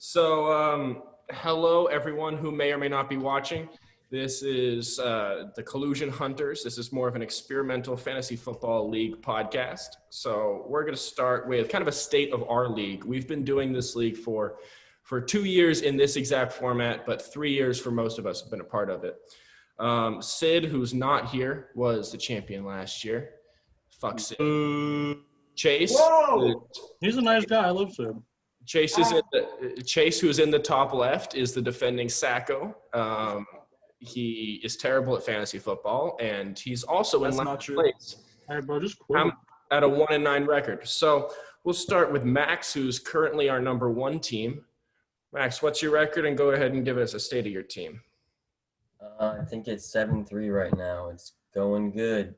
Hello everyone who may or may not be watching. This is the Collusion Hunters. This is more of an experimental fantasy football league podcast. So we're going to start with kind of a state of our league. We've been doing this league for 2 years in this exact format, but 3 years for most of us have been a part of it. Sid, who's not here, was the champion last year. Fuck Sid. Chase. Whoa! He's a nice guy. I love Sid. Chase, who's in the top left, is the defending Sacco. He is terrible at fantasy football, and he's also in last place. Hey, bro, just quit. At a 1-9 record. So we'll start with Max, who's currently our number one team. Max, what's your record? And go ahead and give us a state of your team. I think it's 7-3 right now. It's going good.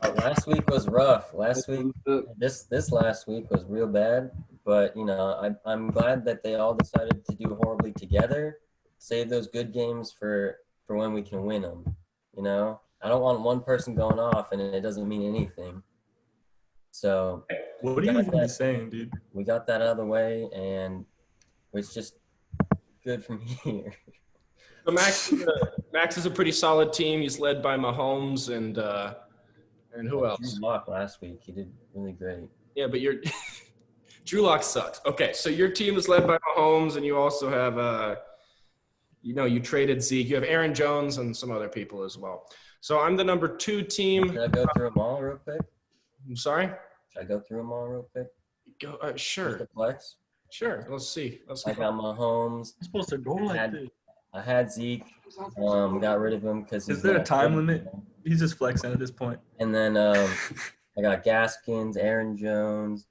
Last week was rough. This last week was real bad. But I'm glad that they all decided to do horribly together. Save those good games for when we can win them. I don't want one person going off and it doesn't mean anything. So what are you even saying, dude? We got that out of the way, and it's just good from here. So Max is a pretty solid team. He's led by Mahomes and who else? Drew Lock last week. He did really great. Yeah, but Drew Lock sucks. Okay, so your team is led by Mahomes, and you also have you traded Zeke. You have Aaron Jones and some other people as well. So I'm the number 2 team. Can I go through them all real quick? I'm sorry? Should I go through them all real quick? Go, sure. The flex? Sure. Let's see. I got Mahomes. You're supposed to go like this. I had Zeke. Got rid of him because. Is there a time limit? He's just flexing at this point. And then I got Gaskins, Aaron Jones,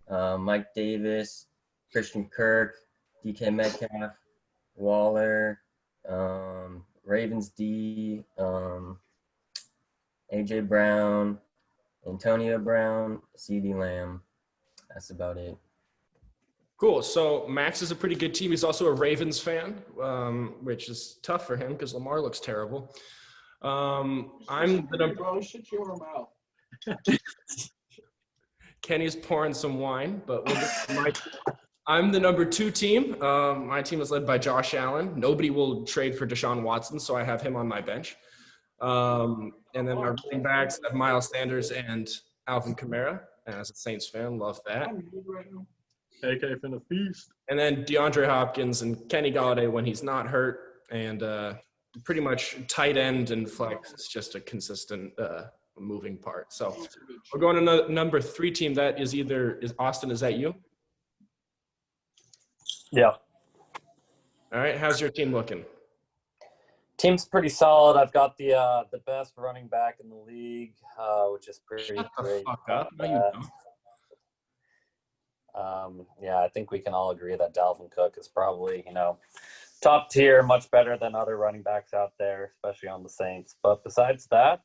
Mike Davis, Christian Kirk, DK Metcalf, Waller, Ravens D, AJ Brown, Antonio Brown, CD Lamb. That's about it. Cool. So Max is a pretty good team. He's also a Ravens fan, which is tough for him because Lamar looks terrible. I'm the number. Bro, shut your mouth. Kenny's pouring some wine, but I'm the number 2 team. My team is led by Josh Allen. Nobody will trade for Deshaun Watson, so I have him on my bench. And then my running backs have Miles Sanders and Alvin Kamara. And as a Saints fan, love that. AK finna feast. And then DeAndre Hopkins and Kenny Golladay when he's not hurt. And pretty much tight end and flex is just a consistent moving part. So we're going to number 3 team. That is Austin, is that you? Yeah. All right. How's your team looking? Team's pretty solid. I've got the best running back in the league, which is pretty Shut the great. fuck up. No, you don't. Yeah, I think we can all agree that Dalvin Cook is probably, top tier, much better than other running backs out there, especially on the Saints. But besides that,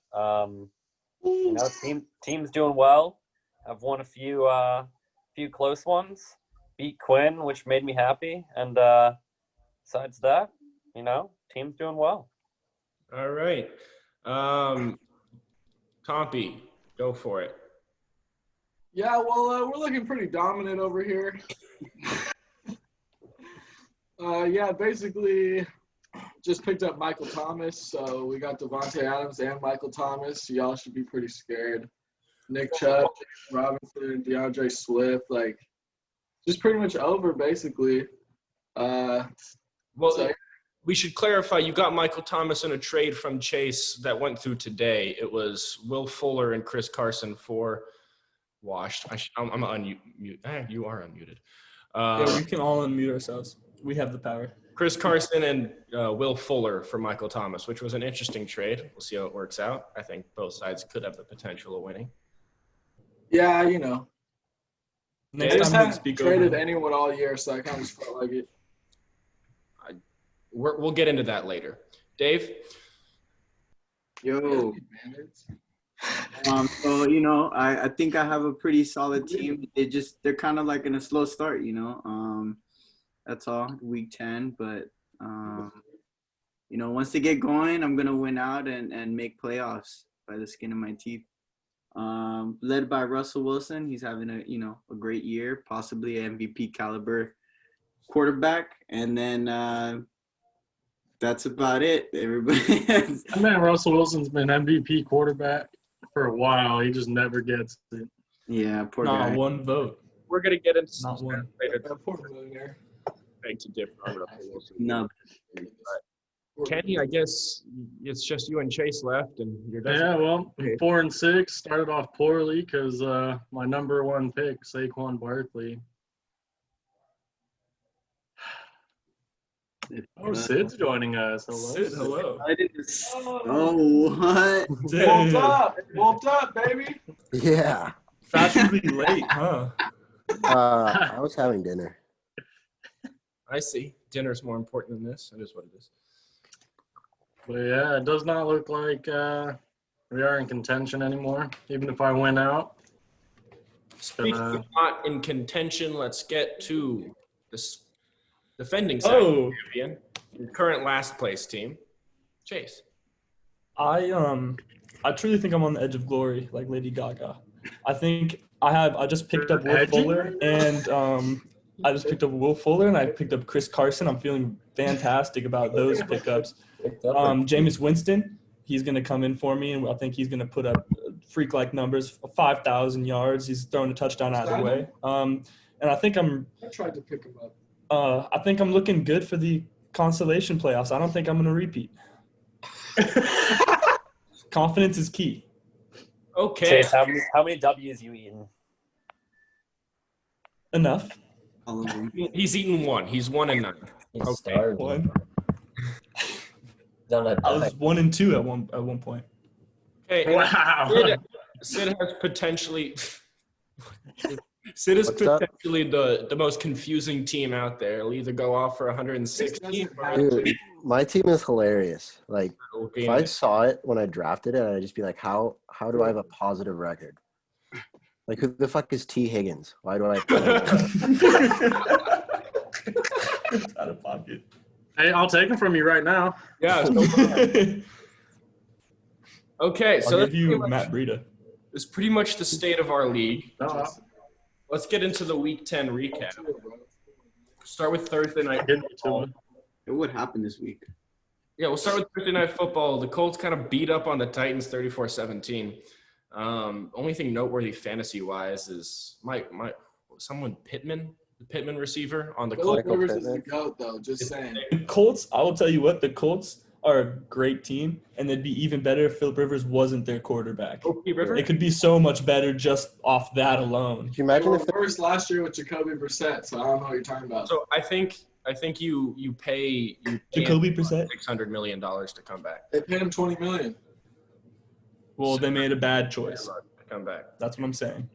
team's doing well. I've won a few close ones. Beat Quinn, which made me happy. And besides that, team's doing well. All right. Compy, go for it. Yeah, well, we're looking pretty dominant over here. Basically just picked up Michael Thomas. So we got Devontae Adams and Michael Thomas. Y'all should be pretty scared. Nick Chubb, James Robinson, DeAndre Swift, just pretty much over, basically. We should clarify, you got Michael Thomas in a trade from Chase that went through today. It was Will Fuller and Chris Carson for washed. I'm unmute. You are unmuted. Yeah, we can all unmute ourselves. We have the power. Chris Carson and Will Fuller for Michael Thomas, which was an interesting trade. We'll see how it works out. I think both sides could have the potential of winning. Yeah, Next I just time haven't traded anyone all year, so I kind of just felt like it. We'll get into that later. Dave? Yo. I think I have a pretty solid team. They're kind of like in a slow start, That's all, week 10. But once they get going, I'm gonna win out and make playoffs by the skin of my teeth. led by Russell Wilson. He's having a great year, possibly an MVP caliber quarterback. And then that's about it. Everybody. That man Russell Wilson's been MVP quarterback for a while. He just never gets it. Yeah, poor Not guy. one vote. We're gonna get into some Not one. stats later. That poor millionaire. Beg to differ on Russell Wilson. No. Kenny, I guess it's just you and Chase left, and you're Yeah, well, Okay. 4-6. Started off poorly because my number one pick, Saquon Barkley. Oh, Sid's joining us. Hello. Sid, hello. Oh, what? Warmed up. Warmed up, baby. Yeah. Fashionably late, huh? I was having dinner. I see. Dinner's more important than this. It is what it is. But yeah, it does not look like we are in contention anymore, even if I win out. Speaking of not in contention, let's get to this defending Oh. champion, your current last place team, Chase. I truly think I'm on the edge of glory, like Lady Gaga. I just picked up Will Edgy? Fuller and I picked up Chris Carson. I'm feeling fantastic about those pickups. Jameis Winston, he's gonna come in for me, and I think he's gonna put up freak-like numbers, 5,000 yards. He's throwing a touchdown either way. And I think I tried to pick him up. I think I'm looking good for the consolation playoffs. I don't think I'm gonna repeat. Confidence is key. Okay. Chase, how many W's you eaten? Enough. All of them. He's eaten one. He's 1-9. He's Okay. starving. One. He's on a I was diet. 1-2 at one point. Okay. Wow. Sid has potentially. Sid is What's up? potentially the most confusing team out there. He'll either go off for 160. Dude, my team is hilarious. Like, or if I saw it when I drafted it, I'd just be like, how do I have a positive record? Like, who the fuck is T. Higgins? Why do I It's out of pocket. Hey, I'll take him from you right now. Yeah. Okay, so I'll that's give you pretty much- Matt Breida. it's pretty much the state of our league. Uh, Let's get into the Week 10 recap. Start with Thursday night Give me football. to him. What happened this week? Yeah, we'll start with Thursday night football. The Colts kind of beat up on the Titans 34-17. Only thing noteworthy fantasy-wise is someone Pittman, the Pittman receiver on the Colts. Philip Rivers is the GOAT, though. Just saying. The Colts, I will tell you what, the Colts are a great team, and they'd be even better if Philip Rivers wasn't their quarterback. Okey River? It could be so much better just off that alone. Could you They imagine were if worse last year with Jacoby Brissett, so I don't know what you're talking about. So I think you pay Jacoby Brissett? $600 million to come back. They paid him $20 million. Well, they made a bad choice. To come back. That's what I'm saying.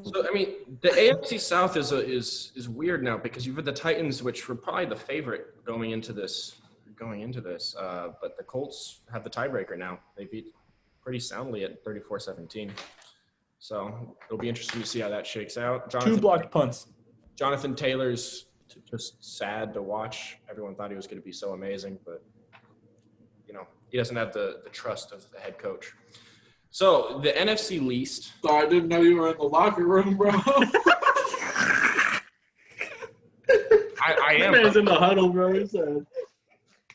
So I mean, the AFC South is weird now because you've got the Titans, which were probably the favorite going into this. But the Colts have the tiebreaker now. They beat pretty soundly at 34-17. So it'll be interesting to see how that shakes out. 2 blocked punts. Jonathan Taylor's just sad to watch. Everyone thought he was going to be so amazing, but he doesn't have the trust of the head coach. So the NFC least. Sorry, I didn't know you were in the locker room, bro. I am. Man's in the huddle, bro. He said,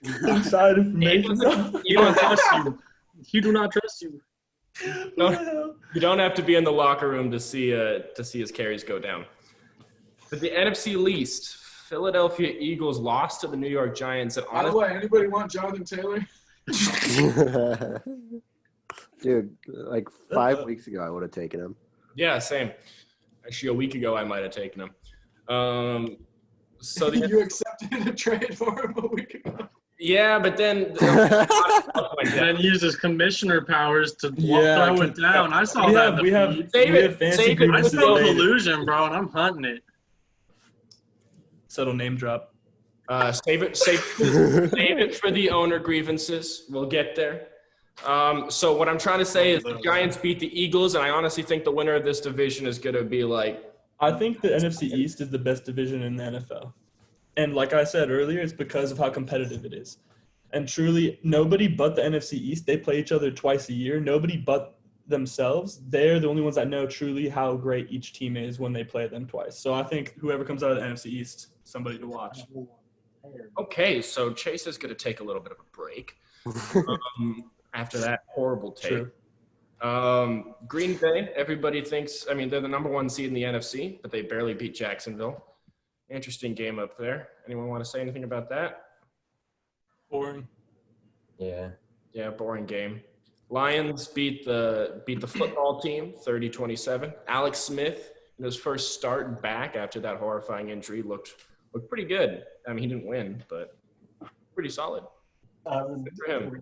Inside information. "You don't trust you. He do not trust you." You don't have to be in the locker room to see his carries go down. But the NFC least, Philadelphia Eagles lost to the New York Giants. And By the way, anybody want Jonathan Taylor? Dude, like 5 weeks ago, I would have taken him. Yeah, same. Actually, a week ago, I might have taken him. So You accepted a trade for him a week ago. yeah, but then And then used his commissioner powers to throw it down. I saw that. We have fancy Save it. I grievances smell later. collusion, bro, and I'm hunting it. Subtle name drop. save it for the owner grievances. We'll get there. So what I'm trying to say is the Giants beat the Eagles, and I honestly think the winner of this division is going to be I think the NFC East is the best division in the NFL. And like I said earlier, it's because of how competitive it is. And truly, nobody but the NFC East, they play each other twice a year. Nobody but themselves, they're the only ones that know truly how great each team is when they play them twice. So I think whoever comes out of the NFC East, somebody to watch. Okay, so Chase is going to take a little bit of a break after that horrible take. True. Green Bay, everybody thinks, I mean, they're the number 1 seed in the NFC, but they barely beat Jacksonville. Interesting game up there. Anyone want to say anything about that? Boring. Yeah. Boring game. Lions beat the football team 30-27. Alex Smith, in his first start back after that horrifying injury, looked pretty good. I mean, he didn't win, but pretty solid. Good for him.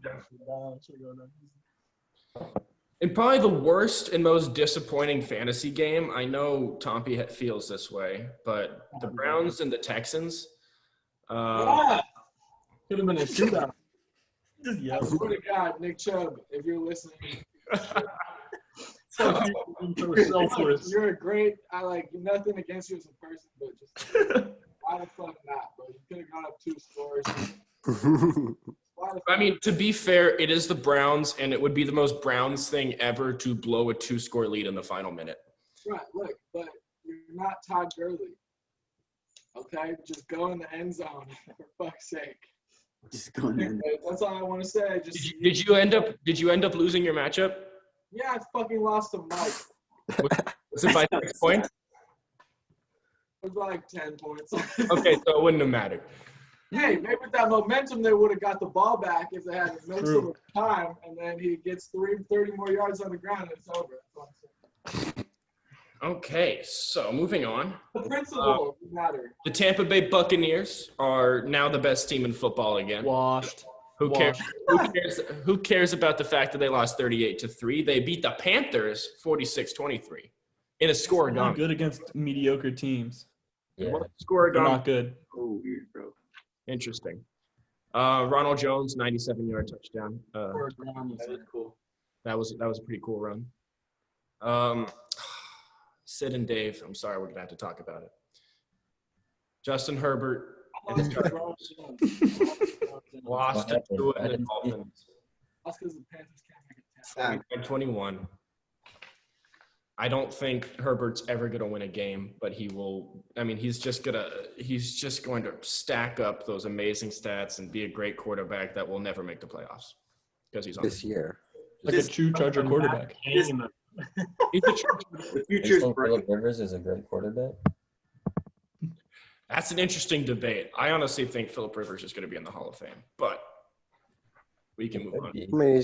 And probably the worst and most disappointing fantasy game, I know Tompy feels this way, but the Browns and the Texans. Could have been a shootout. Just yell. I swear to God, Nick Chubb, if you're listening. You're a great, I like nothing against you as a person, but just why the fuck not, bro? You could have gone up 2 scores. I mean, to be fair, it is the Browns, and it would be the most Browns thing ever to blow a 2-score lead in the final minute. Right, look, but you're not Todd Gurley. Okay? Just go in the end zone, for fuck's sake. Just go in. That's all I want to say. Did you end up losing your matchup? Yeah, I fucking lost to Mike. Was it by 6 points? It was like 10 points. Okay, so it wouldn't have mattered. Hey, maybe with that momentum, they would have got the ball back if they had momentum of time, and then he gets 30 more yards on the ground, and it's over. Okay, so moving on. The principle matter. The Tampa Bay Buccaneers are now the best team in football again. Washed. Who cares about the fact that they lost 38-3? They beat the Panthers 46-23 in a score Not good against mediocre teams. Yeah. Score They're not good. Oh, weird, bro. Interesting. Ronald Jones, 97-yard touchdown. That was cool. That was a pretty cool run. Sid and Dave, I'm sorry, we're gonna have to talk about it. Justin Herbert lost to the Dolphins. That's because the Panthers can't make it 21. I don't think Herbert's ever going to win a game, but he will. I mean, he's just going to stack up those amazing stats and be a great quarterback that will never make the playoffs because he's on this year. Like a true Charger quarterback. He's a true. The future's bright. Philip Rivers is a great quarterback. That's an interesting debate. I honestly think Philip Rivers is going to be in the Hall of Fame, but we can move on. I mean,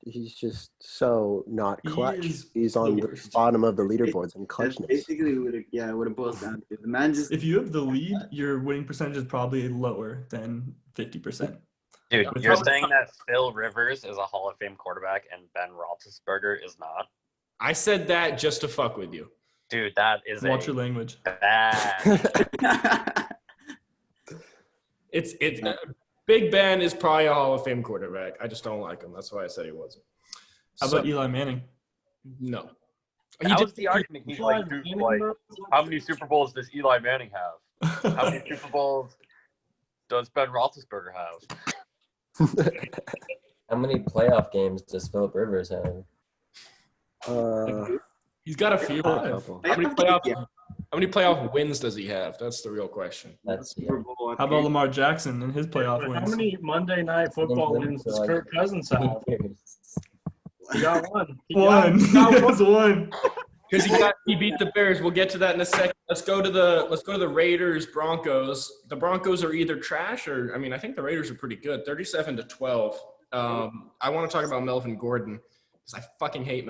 he's just so not clutch. He's on the worst. bottom of the leaderboards in That's clutchness. basically what it boils down to. The man just If you have the lead, your winning percentage is probably lower than 50%. Dude, you're saying that Phil Rivers is a Hall of Fame quarterback and Ben Roethlisberger is not? I said that just to fuck with you. Dude, that is Watch your language. bad. It's Big Ben is probably a Hall of Fame quarterback. I just don't like him. That's why I said he wasn't. How about Eli Manning? No. That was the argument. He's like, dude, how many Super Bowls does Eli Manning have? How many Super Bowls does Ben Roethlisberger have? How many playoff games does Philip Rivers have? He's got a few. How How many playoff wins does he have? That's the real question. That's How about Lamar Jackson and his playoff How wins? many Monday Night Football wins does Kirk Cousins have? He got one. One. He has one. Because he beat the Bears. We'll get to that in a second. Let's go to the Raiders Broncos. The Broncos are either trash or I think the Raiders are pretty good. 37-12. I want to talk about Melvin Gordon because I freaking hate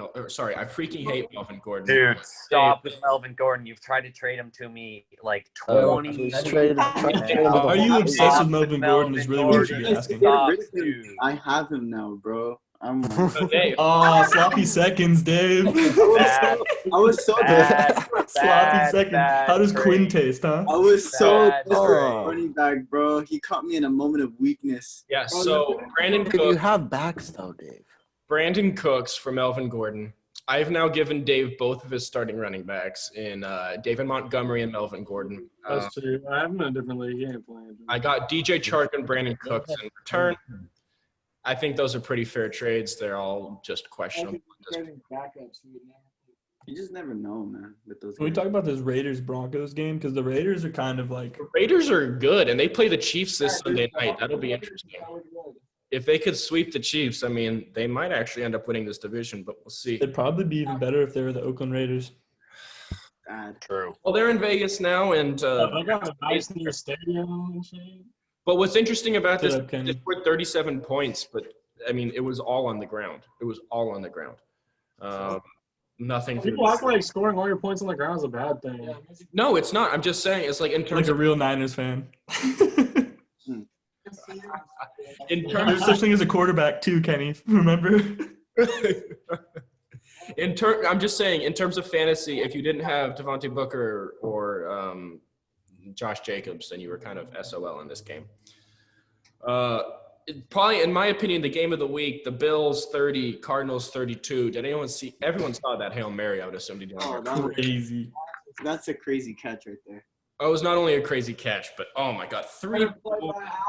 Melvin Gordon. Dude, stop with Melvin Gordon. You've tried to trade him to me like 20 Are you obsessed with Melvin Gordon is really what you should be asking. Stop, dude. I have him now, bro. I'm Okay. Oh, sloppy seconds, Dave. Bad, I was so bad, Sloppy seconds. bad How does Quinn trade. taste, huh? I was so Bad desperate trade. running back, bro. He caught me in a moment of weakness. Yeah, so Brandon could you Cooks. have backs though, Dave? Brandon Cooks for Melvin Gordon. I've now given Dave both of his starting running backs in David Montgomery and Melvin Gordon. Those two. I have him in a different league. He ain't playing. I got DJ Chark and Brandon Cooks in return. I think those are pretty fair trades. They're all just questionable. Trading backups, we would never. You just never know, man. With those. Can we guys. talk about this Raiders-Broncos game? Because the Raiders are kind of like The Raiders are good, and they play the Chiefs this Sunday night. That'll be interesting. If they could sweep the Chiefs, I mean, they might actually end up winning this division, but we'll see. they'd probably be even better if they were the Oakland Raiders. Bad. True. Well, they're in Vegas now, and They got a nice new stadium and shit. but what's interesting about this, Shut up, Kenny. they scored 37 points, but I mean, it was all on the ground. It was all on the ground. Nothing. People act like scoring all your points on the ground is a bad thing. Yeah, No, it's not. I'm just saying, it's like in Like terms a of real Niners fan. in There's terms such thing as a quarterback too, Kenny. Remember? I'm just saying, in terms of fantasy, if you didn't have Devontae Booker or Josh Jacobs, then you were kind of SOL in this game. Probably, in my opinion, the game of the week: the Bills 30, Cardinals 32. Did anyone see? Everyone saw that Hail Mary. I would assume. Did you Oh, not? that was, Crazy. that's a crazy catch right there. Oh, it was not only a crazy catch, but oh my God, Play by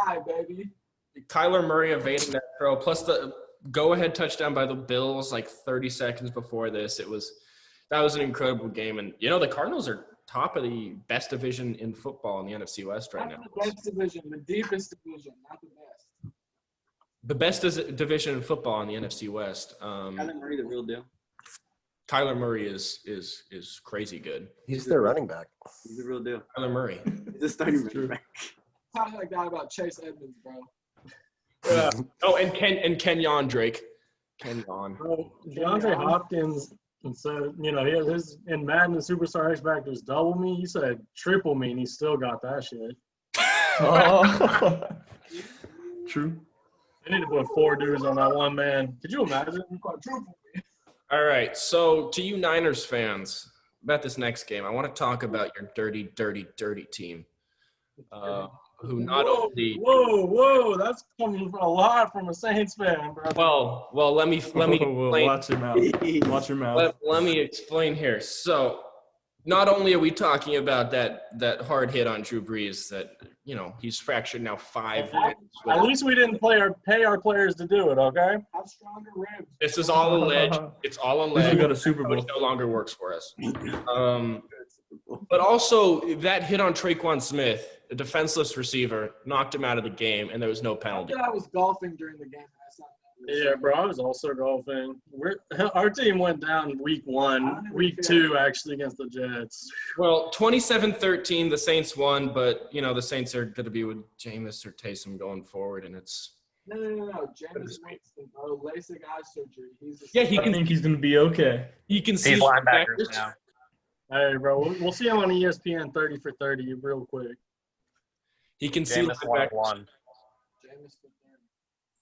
eye, baby. Kyler Murray evading that throw, plus the go-ahead touchdown by the Bills like 30 seconds before this. That was an incredible game, and the Cardinals are top of the best division in football in the NFC West right now. Not the best division, the deepest division, not the best. The best division in football in the NFC West. Kyler Murray, the real deal. Kyler Murray is crazy good. He's their running back. He's the real deal. Kyler Murray. He's a starting running back. Talk like that about Chase Edmonds, bro. Oh, and Kenyon Drake. Kenyon. Bro, DeAndre Hopkins said, he has his in Madden Superstar X Factors double me. He said triple me, and he still got that shit. Oh. True. They need to put 4 dudes on that one man. Could you imagine? All right, so to you Niners fans, about this next game, I want to talk about your dirty, dirty, dirty team. Who not only Whoa, that's coming a lot from a Saints fan, bro. well let me Whoa, explain. watch your mouth. Watch your mouth. Let me explain here. So, not only are we talking about that hard hit on Drew Brees that he's fractured now 5 ribs. At least we didn't pay our players to do it, okay? Have stronger ribs. This is all alleged. It's all At least we alleged. got a Super Bowl. Which no longer works for us. But also that hit on Traquan Smith, a defenseless receiver, knocked him out of the game, and there was no penalty. I was golfing during the game. Yeah, bro, I was also golfing. Our team went down week 1, week 2 actually against the Jets. Well, 27-13, the Saints won, but the Saints are going to be with Jameis or Taysom going forward, and it's No. James Winston, bro. LASIK eye surgery. I think he's gonna be okay. He can see He's linebackers now. Hey, bro, we'll see him on ESPN 30 for 30 real quick. He can see Jameis linebackers. won. James for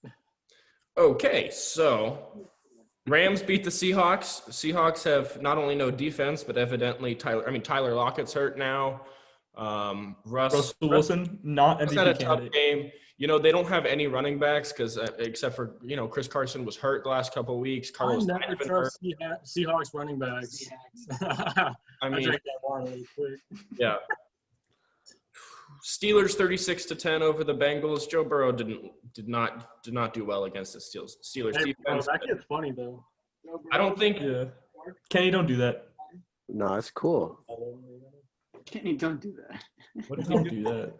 30. Okay, so Rams beat the Seahawks. Seahawks have not only no defense, but evidently Tyler Lockett's hurt now. Russell Wilson, not Russ had a MVP tough candidate. game. They don't have any running backs because except for Chris Carson was hurt the last couple of weeks. I Carlos never Hyde has been hurt. trust Seahawks running backs. I I mean, drank that water really quick. yeah. Steelers 36-10 over the Bengals. Joe Burrow did not do well against the Steelers Hey, bro, defense. that kid's funny, though. I don't think Yeah. Kenny, don't do that. No, it's cool. Kenny, don't do that. What if you do that?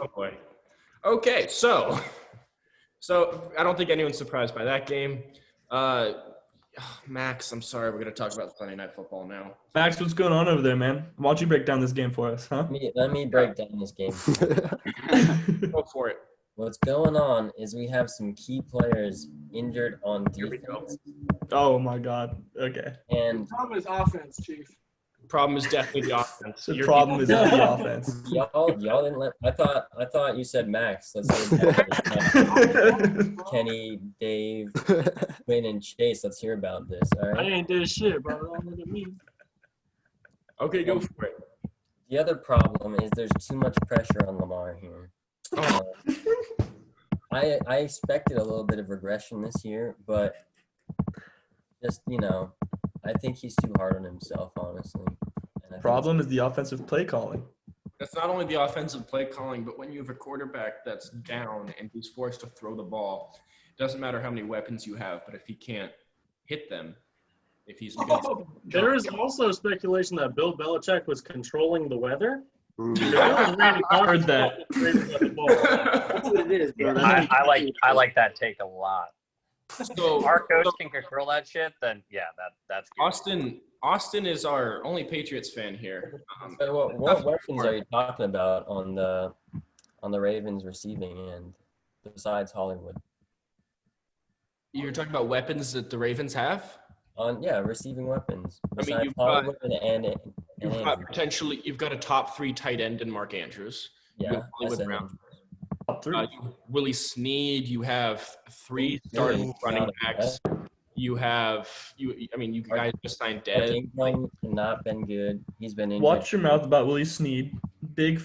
Oh boy. Okay, so I don't think anyone's surprised by that game. Max, I'm sorry, we're gonna talk about Sunday Night Football now. Max, what's going on over there, man? Why don't you break down this game for us, huh? Let me break down this game. Go for it. What's going on is we have some key players injured on Here we go. defense. Oh my God. Okay. And Problem is offense, Chief. Problem is definitely the offense. The problem is the offense. y'all didn't let I thought you said Max. Let's hear about this. Kenny, Dave, Quinn, and Chase. Let's hear about this. All I right. ain't did shit, bro. Don't look at me. Okay, go for it. The other problem is there's too much pressure on Lamar here. I expected a little bit of regression this year, but just I think he's too hard on himself, honestly. And I think Problem is the offensive play calling. That's not only the offensive play calling, but when you have a quarterback that's down and he's forced to throw the ball, it doesn't matter how many weapons you have, but if he can't hit them, if he's There is also speculation that Bill Belichick was controlling the weather. I heard that. That's what it is, bro. That's I like that take a lot. So, If our coach can control that shit, then yeah, that's good. Austin is our only Patriots fan here. So what weapons are you talking about on the Ravens receiving end besides Hollywood? You're talking about weapons that the Ravens have? Receiving weapons besides I mean, Hollywood and you've got a top 3 tight end in Mark Andrews. yeah, Hollywood Brown. Top 3. Willie Snead. You have 3 starting running backs. You have you guys just signed Dez. Ingram not been good. He's been injured. Watch your mouth about Willie Snead. Big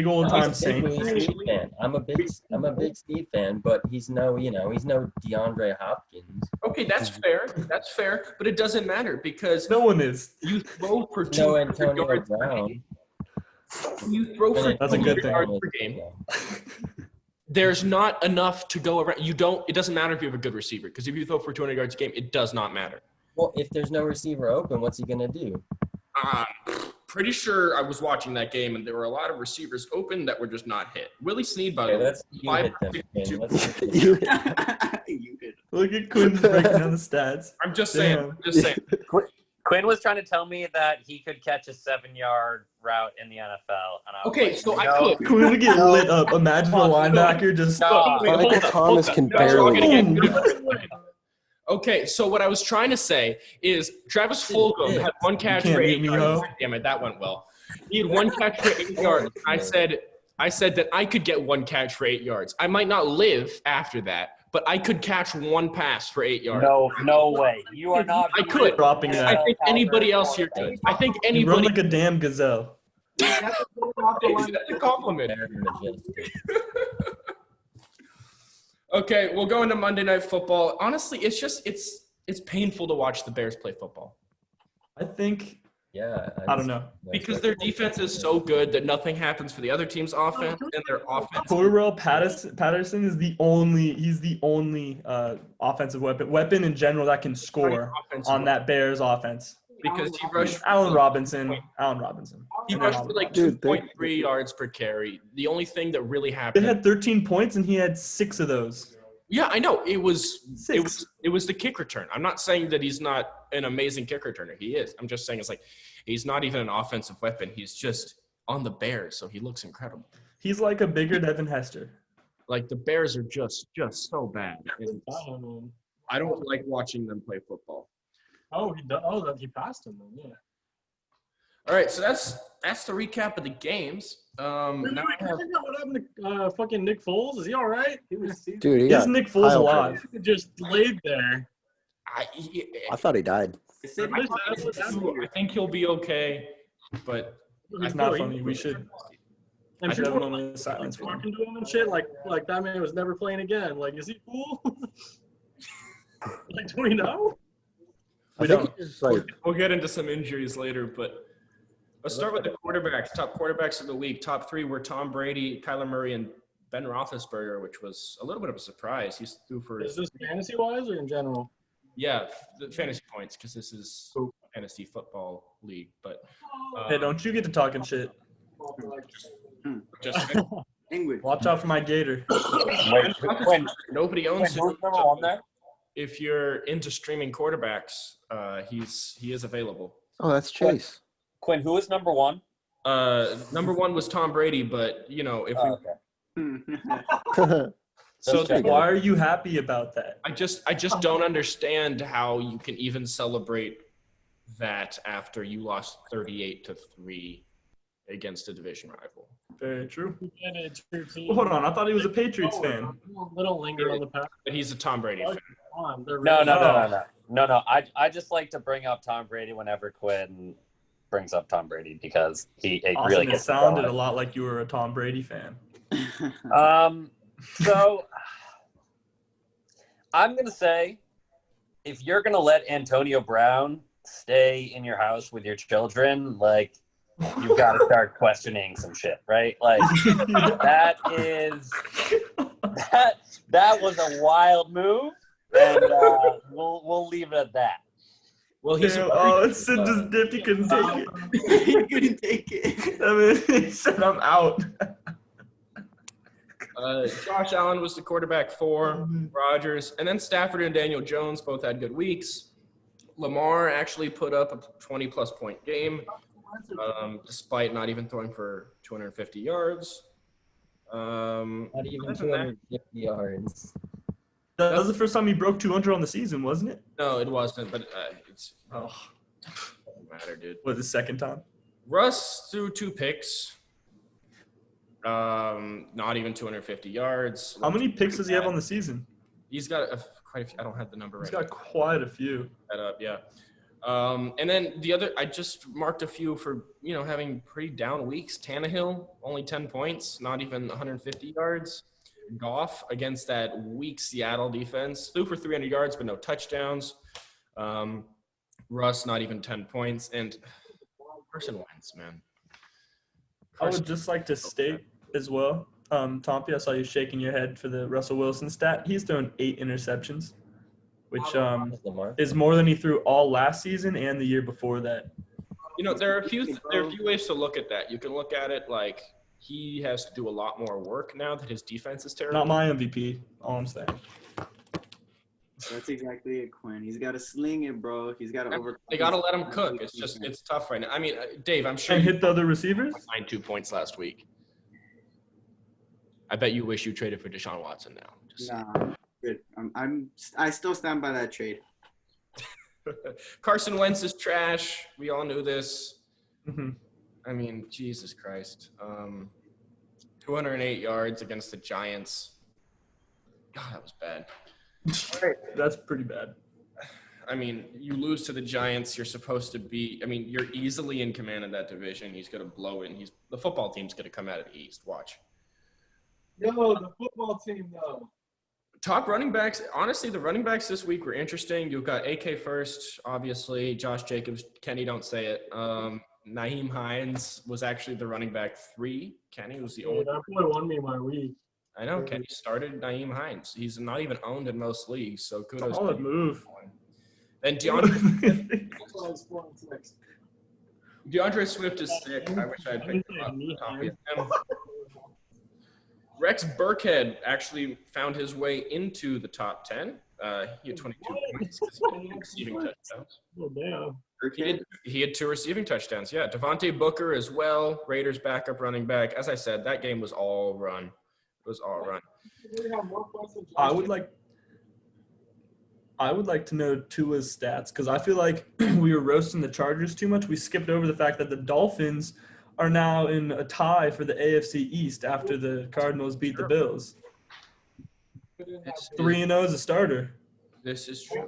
old time Saint. I'm a big Steve fan, but he's no DeAndre Hopkins. Okay, that's fair. That's fair, but it doesn't matter because No one is. you throw for No 200 Antonio yards per Brown. game. You throw for That's a good 200 thing. yards per game. There's not enough to go around. It doesn't matter if you have a good receiver because if you throw for 200 yards a game, it does not matter. Well, if there's no receiver open, what's he gonna do? Pretty sure I was watching that game and there were a lot of receivers open that were just not hit. Willie Snead, by the way, You hit them. You hit. Look at Quinn breaking down the stats. I'm just saying. Quinn was trying to tell me that he could catch a 7-yard route in the NFL. And I was Okay, like, so I no. could. Quinn would get lit up. Imagine a linebacker just. No. Michael Thomas can barely. Okay, so what I was trying to say is Travis Fulgham had 1 catch can't for beat 8 me, yards. ho. Damn it, that went well. He had 1 catch for 8 yards. I said that I could get 1 catch for 8 yards. I might not live after that, but I could catch 1 pass for 8 yards. No way. You are not. I could. Dropping that. I think anybody else here could. I think You run anybody. like a damn gazelle. That's a compliment. Okay, we'll go into Monday Night Football. Honestly, it's painful to watch the Bears play football. I think. Yeah. I don't know. Because their defense is so good that nothing happens for the other team's offense, and their offense. Cordarrelle Patterson is the only offensive weapon in general that can score on that Bears offense. Because he rushed. Allen Robinson. He rushed for like 2.3 yards per carry. The only thing that really They happened. had 13 points and he had 6 of those. Yeah, I know. It was 6. it was the kick return. I'm not saying that he's not an amazing kick returner. He is. I'm just saying it's like he's not even an offensive weapon. He's just on the Bears, so he looks incredible. He's like a bigger Devin Hester. Like the Bears are just so bad. And I don't like watching them play football. He passed him then, yeah. All right, so that's the recap of the games. Now I have What happened to fucking Nick Foles? Is he all right? Dude, Is Nick Foles Kyle alive? He just laid there. I thought he died. I think he'll be okay, but It's not funny. We should I'm have a sure moment of silence for him. talking to him and shit. Like that man was never playing again. Like, is he cool? Like, do we know? I think it's like we'll get into some injuries later, but let's start with the quarterbacks. Top quarterbacks of the league. Top 3 were Tom Brady, Kyler Murray, and Ben Roethlisberger, which was a little bit of a surprise. He's through for Is this fantasy wise or in general? the fantasy points because this is fantasy football league. But Hey, don't you get to talking shit. just Language. Watch out for my gator. Wait, Quinn, nobody owns who's him. number 1 there? If you're into streaming quarterbacks, he is available. oh, that's Chase. Quinn, who is number 1? Number 1 was Tom Brady, but if we Okay. so check. Why are you happy about that? I just don't understand how you can even celebrate that after you lost 38-3 against a division rival. Very true. It's your team. Well, hold on. I thought he was a Patriots fan. They don't linger on the past. But he's a Tom Brady fan. No. I just like to bring up Tom Brady whenever Quinn brings up Tom Brady because it Austin, really it gets sounded a going. lot like you were a Tom Brady fan. So I'm gonna say, if you're gonna let Antonio Brown stay in your house with your children, like you've got to start questioning some shit, right? Like that was a wild move, and we'll leave it at that. Well, he's Sid just dipped. He couldn't take it. He couldn't take it. I mean, he said, I'm out. Josh Allen was the quarterback for Rodgers, and then Stafford and Daniel Jones both had good weeks. Lamar actually put up a 20-plus point game, despite not even throwing for 250 yards. Not even 250 yards. That was the first time he broke 200 on the season, wasn't it? No, it wasn't, but it's doesn't matter, dude. Was the second time? Russ threw 2 picks. Not even 250 yards. How many picks does he have on the season? He's got quite a few. I don't have the number right. He's got quite a few. That up, yeah. And then the other, I just marked a few for having pretty down weeks. Tannehill, only 10 points, not even 150 yards. Goff against that weak Seattle defense, threw for 300 yards but no touchdowns. Russ, not even 10 points, and Carson Wentz, man. I would just like to state as well, Tompi, I saw you shaking your head for the Russell Wilson stat. He's thrown 8 interceptions, which is more than he threw all last season and the year before that. There are a few ways to look at that. You can look at it like he has to do a lot more work now that his defense is terrible. Not my MVP, all I'm saying. That's exactly it, Quinn. He's got to sling it, bro. He's got to overcome. They got to let him cook. It's tough right now. I mean, Dave, I'm sure And hit the other receivers? 2 points last week. I bet you wish you traded for Deshaun Watson now. Nah, good. I still stand by that trade. Carson Wentz is trash. We all knew this. Mm-hmm. I mean, Jesus Christ. 208 yards against the Giants. God, that was bad. That's pretty bad. I mean, you lose to the Giants. You're supposed to be – you're easily in command of that division. He's going to blow in. The football team's going to come out of the East. Watch. No, the football team, though. Top running backs. Honestly, the running backs this week were interesting. You've got AK first, obviously. Josh Jacobs. Kenny, don't say it. Nyheim Hines was actually the running back 3. Kenny was the only. That boy won me my week. I know. Kenny started Nyheim Hines. He's not even owned in most leagues, so kudos. Solid move. And DeAndre Swift is sick. I wish I had picked him up. Top of him. Rex Burkhead actually found his way into the top 10. He had 22 points because he had receiving touchdowns. Oh, damn. He had 2 receiving touchdowns. Yeah, Devontae Booker as well. Raiders backup running back. As I said, that game was all run. It was all run. I would like to know Tua's stats because I feel like we were roasting the Chargers too much. We skipped over the fact that the Dolphins are now in a tie for the AFC East after the Cardinals beat the Bills. 3-0 as a starter. This is true.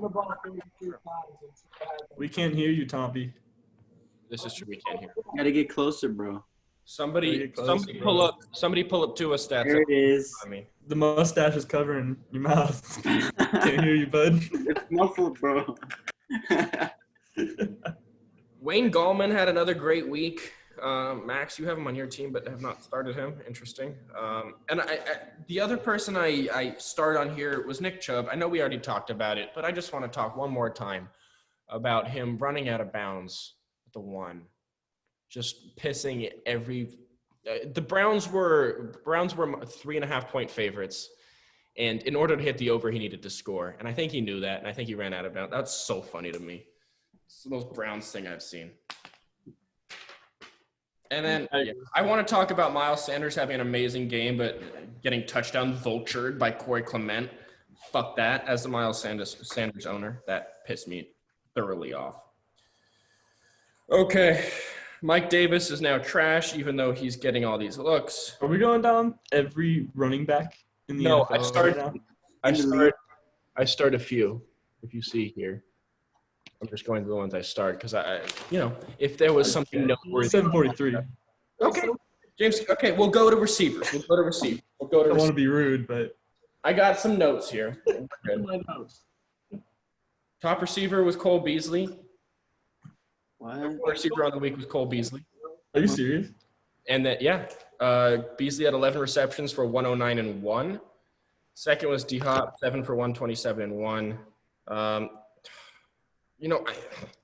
We can't hear you, Tompi. This is true. We can't hear. Got to get closer, bro. Somebody pull up Tua's stats. There it is. The mustache is covering your mouth. Can't hear you, bud. It's muffled, bro. Wayne Gallman had another great week. Max, you have him on your team, but have not started him. Interesting. And the other person I start on here was Nick Chubb. I know we already talked about it, but I just want to talk one more time about him running out of bounds at the 1. Just pissing every the Browns were 3.5-point favorites. And in order to hit the over, he needed to score. And I think he knew that, and I think he ran out of bounds. That's so funny to me. It's the most Browns thing I've seen. And then I want to talk about Miles Sanders having an amazing game, but getting touchdown vultured by Corey Clement. Fuck that. As the Miles Sanders owner, that pissed me thoroughly off. Okay. Mike Davis is now trash, even though he's getting all these looks. Are we going down every running back in the No, NFL I start a few, if you see here. I'm just going to the ones I start because if there was something noteworthy. 743. Okay, James. Okay, we'll go to receivers. I don't want to be rude, but I got some notes here. Top receiver was Cole Beasley. What? Receiver on the week was Cole Beasley. Are you serious? And then, Beasley had 11 receptions for 109 and 1. Second was D-Hop, 7 for 127 and 1.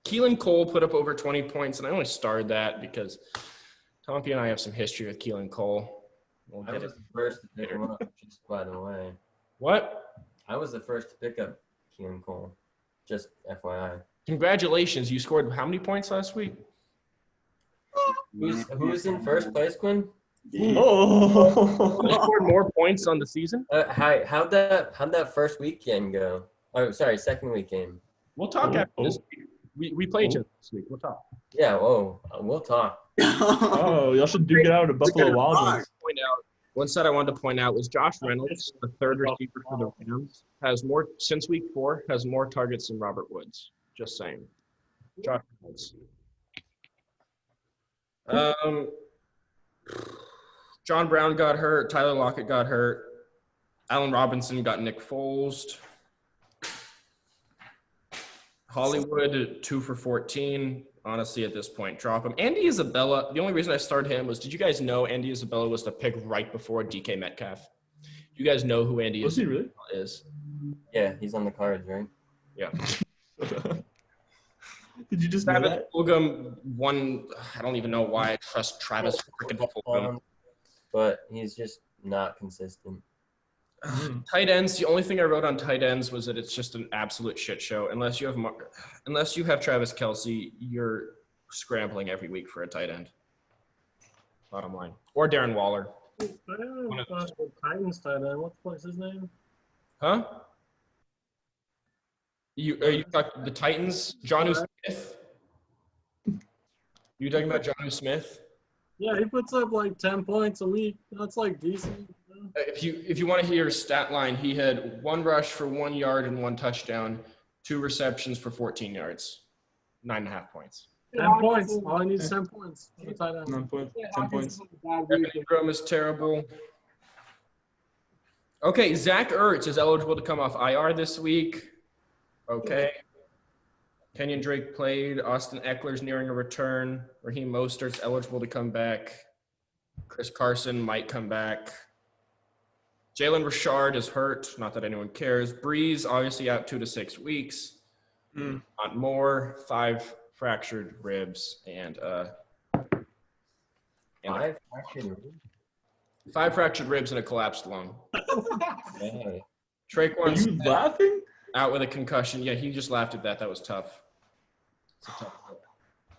Keelan Cole put up over 20 points, and I only starred that because Tompi and I have some history with Keelan Cole. We'll I get was it. the first to pick him up, just by the way. What? I was the first to pick up Keelan Cole, just FYI. Congratulations. You scored how many points last week? Who's in first place, Quinn? Oh. You scored more points on the season? How'd that first weekend go? Oh, sorry, second weekend. We'll talk after this week. We play each other this week. We'll talk. Yeah, we'll talk. Oh, y'all should duke it out at Buffalo Wild Wings. One stat I wanted to point out was Josh Reynolds, the third receiver for the Rams, has more since week 4 has more targets than Robert Woods. Just saying. Josh Reynolds. John Brown got hurt. Tyler Lockett got hurt. Allen Robinson got Nick Foles. Hollywood 2 for 14. Honestly, at this point, drop him. Andy Isabella. The only reason I started him was, did you guys know Andy Isabella was the pick right before DK Metcalf? You guys know who Andy Was he really? is? Yeah, he's on the cards, right? Yeah. Did you just know Travis that? Fulgham won. I don't even know why I trust Travis freaking Fulgham. But he's just not consistent. Tight ends. The only thing I wrote on tight ends was that it's just an absolute shit show. Unless you have Travis Kelce, you're scrambling every week for a tight end. Bottom line, or Darren Waller. Titans tight end. What the fuck's his name? Huh? Are you talking the Titans? Jonnu Smith? You talking about Jonnu Smith? Yeah, he puts up like 10 points a week. That's like decent. If you want to hear his stat line, he had 1 rush for 1 yard and 1 touchdown, 2 receptions for 14 yards, 9.5 points. 10 points. All he needs is 10 points. 9 points. 10 points. Evan Ingram is terrible. Okay, Zach Ertz is eligible to come off IR this week. Okay. Kenyon Drake played. Austin Eckler's nearing a return. Raheem Mostert's eligible to come back. Chris Carson might come back. Jalen Richard is hurt. Not that anyone cares. Breeze, obviously out 2 to 6 weeks. Not more. 5 fractured ribs and 5 fractured ribs? 5 fractured ribs and a collapsed lung. Hey. Are Traquan you laughing? out with a concussion. Yeah, he just laughed at that. That was tough. It's a tough one.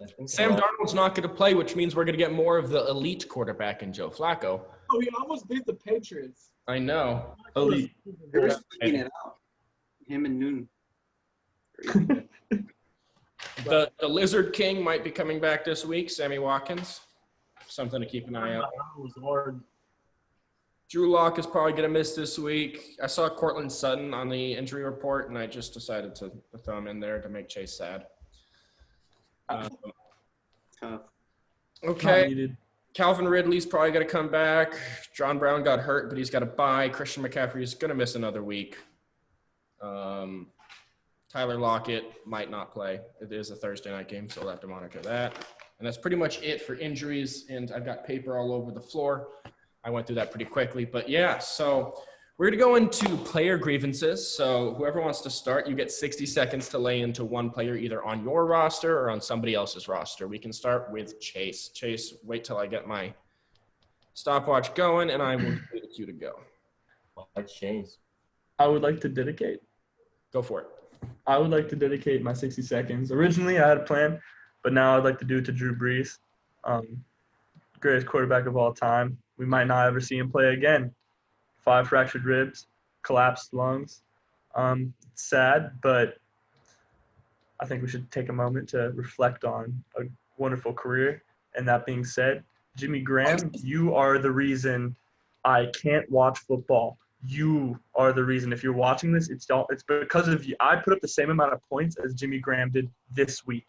I think Sam Darnold's not going to play, which means we're going to get more of the elite quarterback in Joe Flacco. Oh, he almost beat the Patriots. I know. Elite. They were speaking it out. Him and Noon. Crazy. The Lizard King might be coming back this week, Sammy Watkins. Something to keep an eye out. That was hard. Drew Lock is probably going to miss this week. I saw Cortland Sutton on the injury report, and I just decided to throw him in there to make Chase sad. Tough. Okay. Not needed. Calvin Ridley's probably going to come back. John Brown got hurt, but he's got a bye. Christian McCaffrey is going to miss another week. Tyler Lockett might not play. It is a Thursday night game, so we'll have to monitor that. And that's pretty much it for injuries, and I've got paper all over the floor. I went through that pretty quickly. But, yeah, so we're going to go into player grievances. So whoever wants to start, you get 60 seconds to lay into one player either on your roster or on somebody else's roster. We can start with Chase. Chase, wait till I get my stopwatch going, and I will get you to go. Why Chase? I would like to dedicate. Go for it. I would like to dedicate my 60 seconds. Originally, I had a plan, but now I'd like to do it to Drew Brees, greatest quarterback of all time. We might not ever see him play again. 5 fractured ribs, collapsed lungs. It's sad, but I think we should take a moment to reflect on a wonderful career. And that being said, Jimmy Graham, you are the reason I can't watch football. You are the reason. If you're watching this, it's because of you. I put up the same amount of points as Jimmy Graham did this week.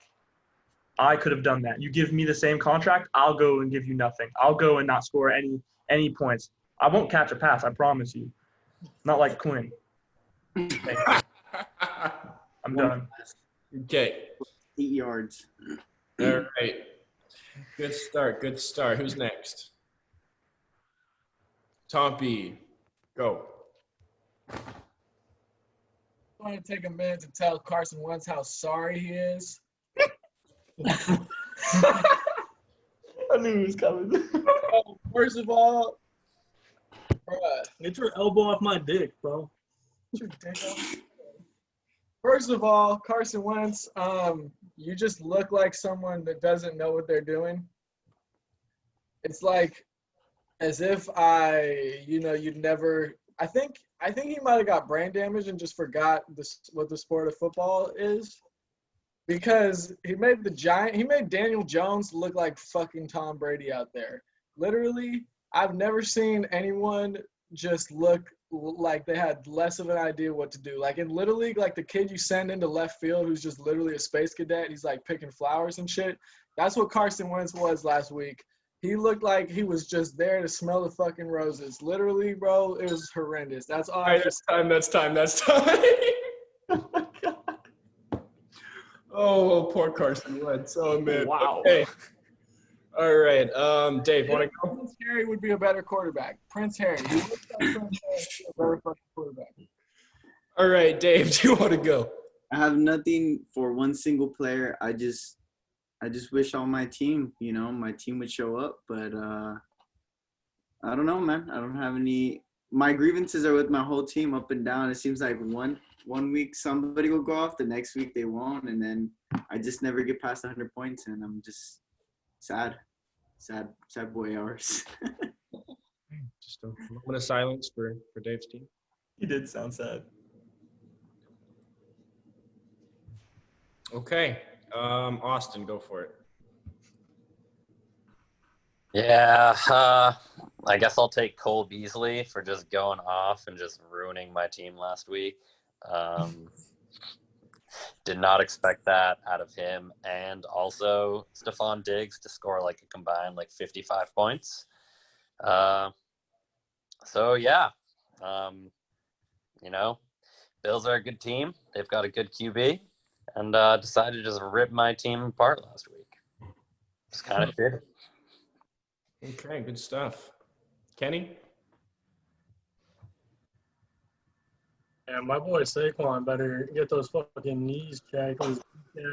I could have done that. You give me the same contract, I'll go and give you nothing. I'll go and not score any points. I won't catch a pass, I promise you. Not like Quinn. I'm done. Okay. 8 yards. All right. Good start. Good start. Who's next? Tompy, go. I want to take a minute to tell Carson Wentz how sorry he is. I knew he was coming. First of all, bruh, Get your elbow off my dick, bro. get your dick off. First of all, Carson Wentz, you just look like someone that doesn't know what they're doing. It's like as if you'd never. I think he might have got brain damage and just forgot what the sport of football is, because he made Daniel Jones look like fucking Tom Brady out there. Literally, I've never seen anyone just look like they had less of an idea what to do. Like in Little League, like the kid you send into left field who's just literally a space cadet, he's like picking flowers and shit. That's what Carson Wentz was last week. He looked like he was just there to smell the fucking roses. Literally, bro, it was horrendous. That's all. All right, that's time. Oh, poor Carson Wentz. Oh, man. Wow. Okay. All right. Dave, want to go? Prince Harry would be a better quarterback. Prince Harry. He looks like Prince Harry would be a better fucking quarterback. All right, Dave, do you want to go? I have nothing for one single player. I just wish on my team, my team would show up. But I don't know, man. I don't have any. My grievances are with my whole team up and down. It seems like one week somebody will go off, the next week they won't, and then I just never get past 100 points, and I'm just sad boy hours. Just a moment of silence for Dave's team. He did sound sad. Okay. Austin, go for it. Yeah, I guess I'll take Cole Beasley for just going off and just ruining my team last week. Did not expect that out of him. And also Stephon Diggs to score like a combined 55 points. So, yeah, Bills are a good team. They've got a good QB. And decided to just rip my team apart last week. It's kind of shit. Okay, good stuff. Kenny? And my boy Saquon better get those fucking knees checked, those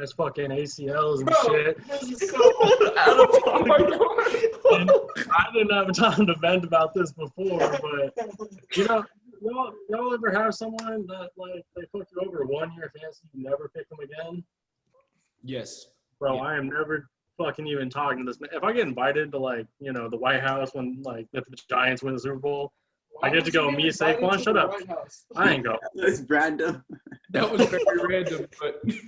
ass fucking ACLs and shit. Oh my God. And I didn't have time to vent about this before, but y'all ever have someone that they fuck you over 1 year fantasy, you never pick them again? Yes. Bro, Yeah. I am never fucking even talking to this man. If I get invited to the White House when if the Giants win the Super Bowl, I get to go meet Saquon. Shut up. I ain't go. That's random. That was very random, but You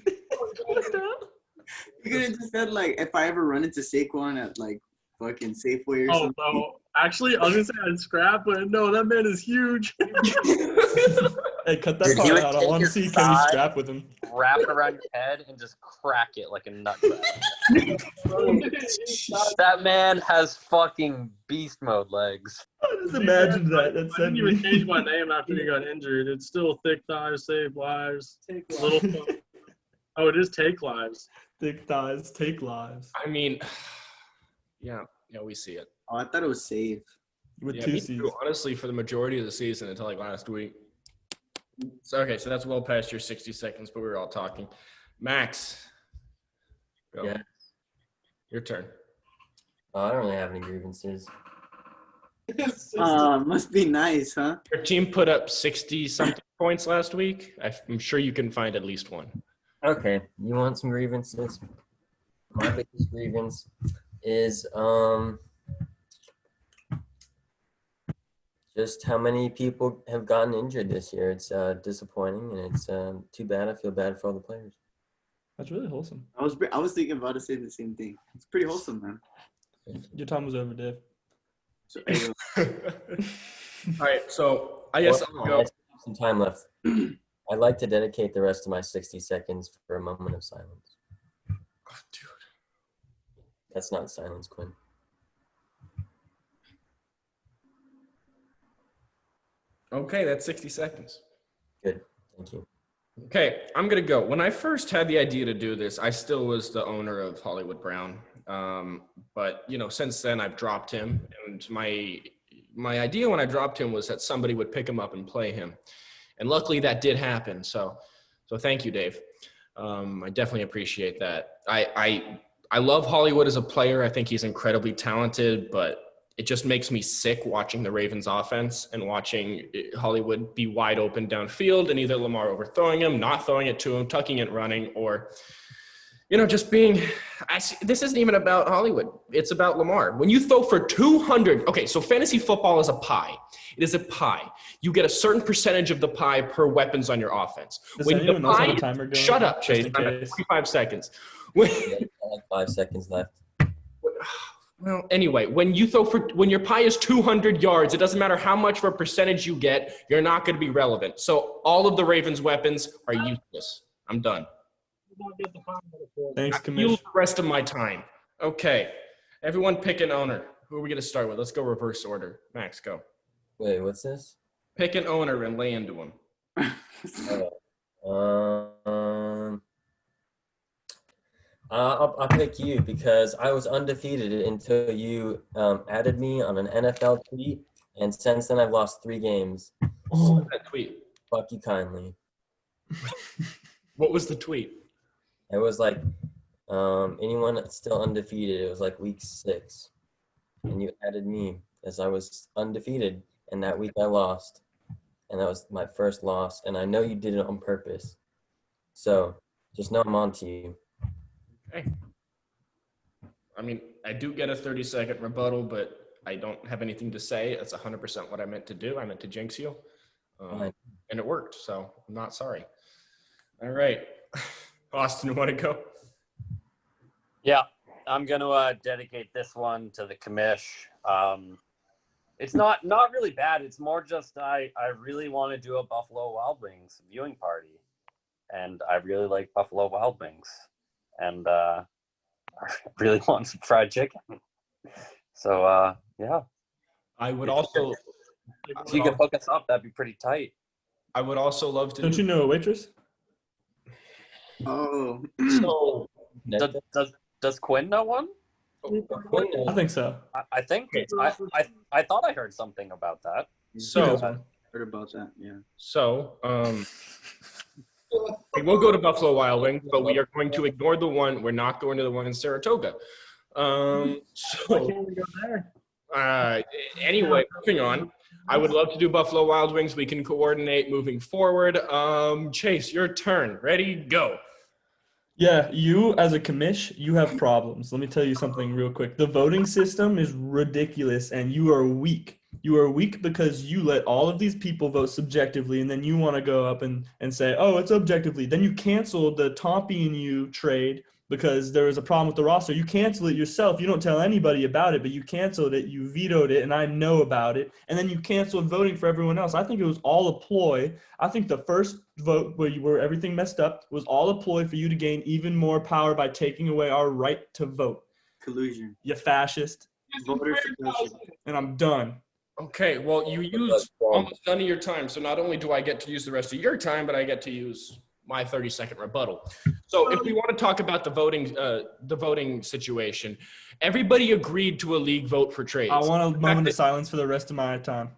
could have just said if I ever run into Saquon at fucking Safeway or something. Bro. Actually, I was gonna say I'd scrap, but no, that man is huge. Hey, cut that Dude, he part would out. I take want to his see Kenny thigh, scrap with him. Wrap it around your head and just crack it like a nut. That man has fucking beast mode legs. I just imagined that. That I sent didn't even me. change my name after he got injured. It's still Thick Thighs Save Lives. Oh, it is Take Lives. Thick thighs take lives. I mean, yeah, we see it. Oh, I thought it was Save. With Yeah, two me C's. too, honestly, for the majority of the season until last week. So that's well past your 60 seconds, but we were all talking. Max, go. Yeah. Your turn. I don't really have any grievances. Must be nice, huh? Your team put up 60-something points last week. I'm sure you can find at least one. Okay, you want some grievances? My biggest grievance is just how many people have gotten injured this year. It's disappointing, and it's too bad. I feel bad for all the players. That's really wholesome. I was thinking about to say the same thing. It's pretty wholesome, man. Your time was over, Dave. So, All right, so I guess I'll I go. have some time left. I'd like to dedicate the rest of my 60 seconds for a moment of silence. Oh, dude. That's not silence, Quinn. Okay, that's 60 seconds. Good. Thank you. Okay, I'm going to go. When I first had the idea to do this, I still was the owner of Hollywood Brown. But, since then I've dropped him. And my idea when I dropped him was that somebody would pick him up and play him. And luckily that did happen. So thank you, Dave. I definitely appreciate that. I love Hollywood as a player. I think he's incredibly talented, but it just makes me sick watching the Ravens offense and watching Hollywood be wide open downfield and either Lamar overthrowing him, not throwing it to him, tucking it, running, or, just being – this isn't even about Hollywood. It's about Lamar. When you throw for 200 – okay, so fantasy football is a pie. It is a pie. You get a certain percentage of the pie per weapons on your offense. Does When anyone the else have pie a timer going? Shut up, Just Chase. in I'm at case. 45 seconds. Yeah, like 5 seconds left. Well, anyway, when your pie is 200 yards, it doesn't matter how much of a percentage you get, you're not going to be relevant. So all of the Ravens' weapons are useless. I'm done. Thanks, Use Commish. the rest of my time. Okay. Everyone pick an owner. Who are we going to start with? Let's go reverse order. Max, go. Wait, what's this? Pick an owner and lay into him. I'll pick you because I was undefeated until you added me on an NFL tweet, and since then I've lost 3 games. What was that tweet? Fuck you kindly. What was the tweet? It was like anyone that's still undefeated. It was like week 6, and you added me as I was undefeated, and that week I lost, and that was my first loss, and I know you did it on purpose. So just know I'm on to you. Hey. I mean, I do get a 30-second rebuttal, but I don't have anything to say. That's 100% what I meant to do. I meant to jinx you. And it worked, so I'm not sorry. All right. Austin, you want to go? Yeah, I'm going to dedicate this one to the commish. It's not really bad. It's more just I really want to do a Buffalo Wild Wings viewing party. And I really like Buffalo Wild Wings. And I really want some fried chicken. So, yeah. I would also – If you could hook us up, that'd be pretty tight. I would also love to – Don't you know a waitress? Oh. So Does Quinn know one? I think so. I think I thought I heard something about that. So Heard about that, yeah. So, we will go to Buffalo Wild Wings, but we are going to ignore the one. We're not going to the one in Saratoga. Why can't we go there? Anyway, moving on. I would love to do Buffalo Wild Wings. We can coordinate moving forward. Chase, your turn. Ready? Go. Yeah, you as a commish, you have problems. Let me tell you something real quick. The voting system is ridiculous, and you are weak. You are weak because you let all of these people vote subjectively, and then you want to go up and say, oh, it's objectively. Then you cancel the Tompy and you trade because there was a problem with the roster. You cancel it yourself. You don't tell anybody about it, but you canceled it. You vetoed it, and I know about it. And then you canceled voting for everyone else. I think it was all a ploy. I think the first vote where everything messed up was all a ploy for you to gain even more power by taking away our right to vote. Collusion. You fascist. Voter suppression. And I'm done. Okay, well, you used almost none of your time, so not only do I get to use the rest of your time, but I get to use my 30-second rebuttal. So if we want to talk about the voting situation, everybody agreed to a league vote for trades. I want a moment of silence for the rest of my time.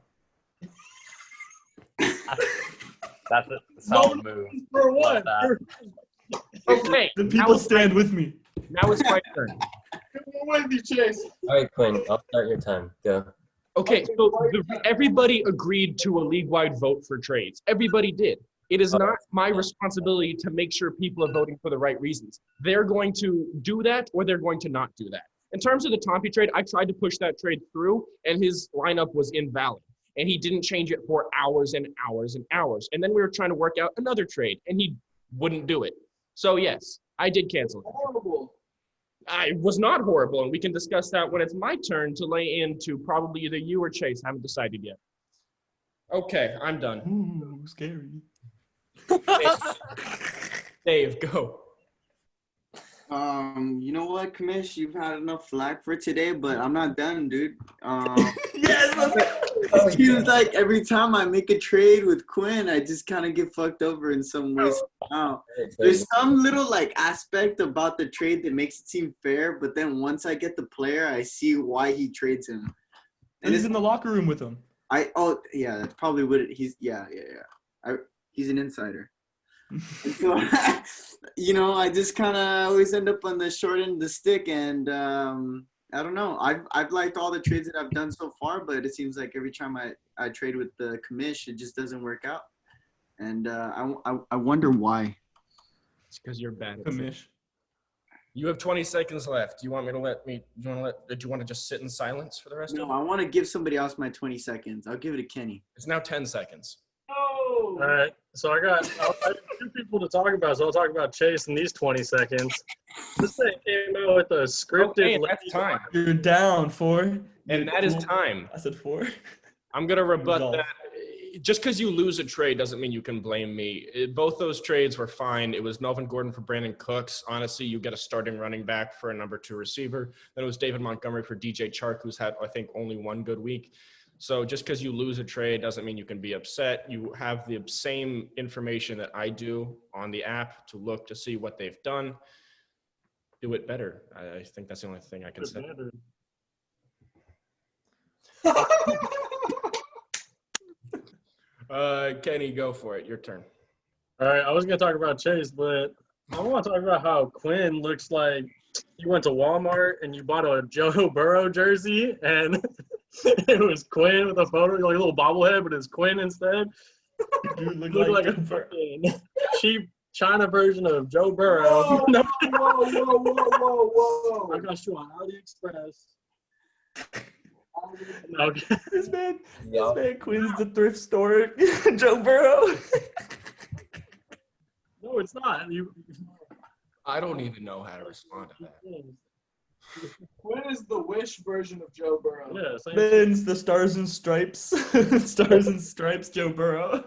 That's a solid move. For Love what? that. Okay, The people stand with me. now it's my turn. With you, Chase. All right, Quinn, I'll start your time. Go. Okay, so everybody agreed to a league-wide vote for trades. Everybody did. It is not my responsibility to make sure people are voting for the right reasons. They're going to do that or they're going to not do that. In terms of the Tompy trade, I tried to push that trade through, and his lineup was invalid. And he didn't change it for hours and hours and hours. And then we were trying to work out another trade, and he wouldn't do it. So, yes, I did cancel it. Horrible. I was not horrible, and we can discuss that when it's my turn to lay into probably either you or Chase. I haven't decided yet. Okay, I'm done. Ooh, scary. Dave, go. You know what, Kamish? You've had enough flack for today, but I'm not done, dude. Yes, let's go. It seems like every time I make a trade with Quinn, I just kind of get fucked over in some way. Somehow. There's some little like aspect about the trade that makes it seem fair, but then once I get the player, I see why he trades him. And he's in the locker room with him. Yeah, that's probably what he's. Yeah. He's an insider. And so, I just kind of always end up on the short end of the stick, and I don't know. I've liked all the trades that I've done so far, but it seems like every time I trade with the commish, it just doesn't work out, and I wonder why. It's because you're bad at Commish. You have 20 seconds left. Do you want me to do you want to just sit in silence for the rest No, of it? I want to give somebody else my 20 seconds. I'll give it to Kenny. It's now 10 seconds. All right, so I have 2 people to talk about, so I'll talk about Chase in these 20 seconds. This thing came out with a scripted. Okay, that's time. You're down 4. And that is time. I said 4. I'm going to rebut Result. that. Just because you lose a trade doesn't mean you can blame me. Both those trades were fine. It was Melvin Gordon for Brandon Cooks. Honestly, you get a starting running back for a number 2 receiver. Then it was David Montgomery for DJ Chark, who's had, I think, only 1 good week. So just because you lose a trade doesn't mean you can be upset. You have the same information that I do on the app to look to see what they've done. Do it better. I think that's the only thing I can say. Kenny, go for it. Your turn. All right, I was going to talk about Chase, but I want to talk about how Quinn looks like you went to Walmart and you bought a Joe Burrow jersey, and it was Quinn with a photo, like a little bobblehead, but it's Quinn instead. Dude, Look like a fucking cheap China version of Joe Burrow. Whoa. I got you on AliExpress. This man Quinn's the thrift store. Joe Burrow. No, it's not. I don't even know how to respond to that. Quinn is the Wish version of Joe Burrow. Yeah, same Ben's the Stars and Stripes. Stars and Stripes, Joe Burrow.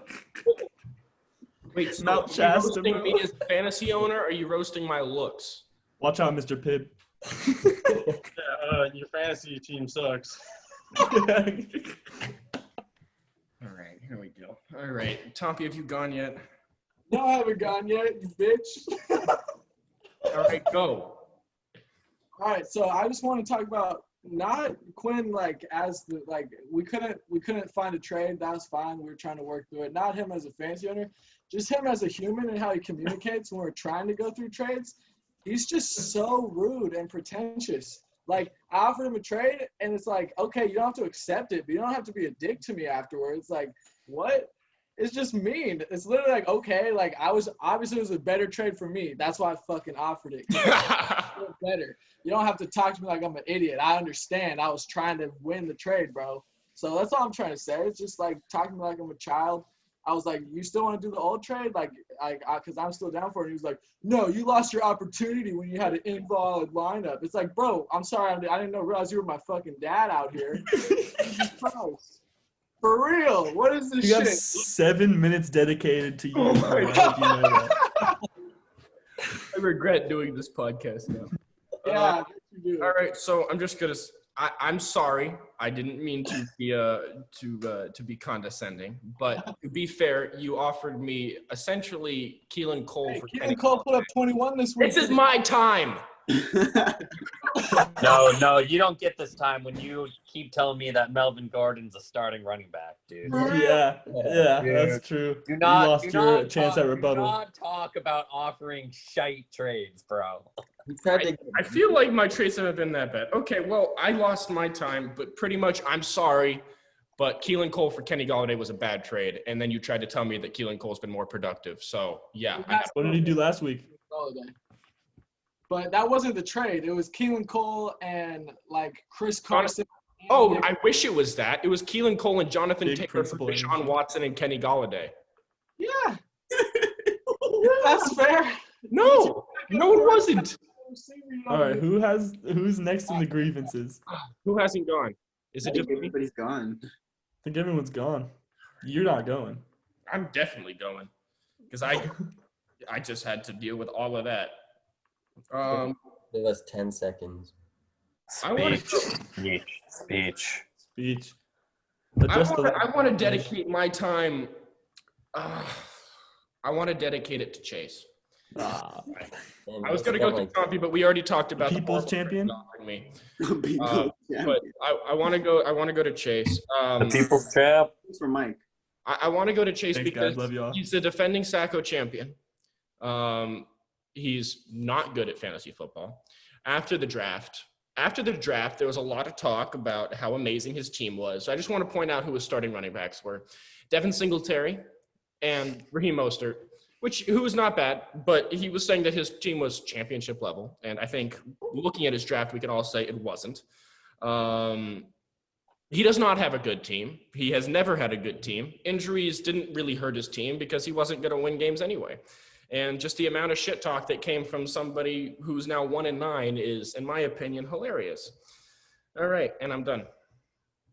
Wait, so Mount are you Shasta, roasting bro. me as a fantasy owner, or are you roasting my looks? Watch out, Mr. Pibb. your fantasy team sucks. All right, here we go. All right, Tompy, have you gone yet? No, I haven't gone yet, you bitch. All right, go. All right, so I just want to talk about not Quinn we couldn't find a trade. That was fine. We were trying to work through it. Not him as a fantasy owner, just him as a human and how he communicates when we're trying to go through trades. He's just so rude and pretentious. Like, I offered him a trade, and it's like, okay, you don't have to accept it, but you don't have to be a dick to me afterwards. Like, what? It's just mean. It's literally like, okay, like obviously it was a better trade for me. That's why I fucking offered it. Better. You don't have to talk to me like I'm an idiot. I understand. I was trying to win the trade, bro. So that's all I'm trying to say. It's just like talking to me like I'm a child. I was like, you still want to do the old trade? Because I'm still down for it. And he was like, no, you lost your opportunity when you had an invalid lineup. It's like, bro, I'm sorry. I didn't realize you were my fucking dad out here. For real. What is this You shit? have 7 minutes dedicated to you. Oh my I hope you know that. I regret doing this podcast now. Yeah, you do. All right, so I'm just gonna. I'm sorry. I didn't mean to be condescending, but to be fair, you offered me essentially Keelan Cole Hey, for Keelan Kenny. Cole put up 21 this week. This is my time. No, you don't get this time when you keep telling me that Melvin Gordon's a starting running back, dude. Yeah, that's true. Do not, you lost do your not chance talk, at rebuttal. Do not talk about offering shite trades, bro. I feel like my trades haven't been that bad. Okay, well, I lost my time, but pretty much I'm sorry. But Keelan Cole for Kenny Golladay was a bad trade, and then you tried to tell me that Keelan Cole's been more productive. So yeah, What did he do last week? But that wasn't the trade. It was Keelan Cole and Chris Carson. Oh, I wish it was that. It was Keelan Cole and Jonathan Big Taylor for principal Deshaun energy. Watson and Kenny Golladay. Yeah. That's fair. No, no, it wasn't. All right, who's next in the grievances? Who hasn't gone? Is I it think just me? everybody's gone. I think everyone's gone. You're not going. I'm definitely going because I just had to deal with all of that. Give us 10 seconds. I want Speech. Adjust the I want to dedicate my time. I want to dedicate it to Chase. Ah, I was going to go to Tommy, but we already talked about People's the champion. me. Yeah. But I want to go. I want to go to Chase. The people's champ. Thanks for Mike. I want to go to Chase Thanks, because guys. Love you all. he's the defending Sacco champion. He's not good at fantasy football. After the draft, there was a lot of talk about how amazing his team was. So I just want to point out who his starting running backs were: Devin Singletary and Raheem Mostert, who was not bad, but he was saying that his team was championship level. And I think looking at his draft, we can all say it wasn't. He does not have a good team. He has never had a good team. Injuries didn't really hurt his team because he wasn't going to win games anyway. And just the amount of shit talk that came from somebody who's now 1-9 is, in my opinion, hilarious. All right, and I'm done.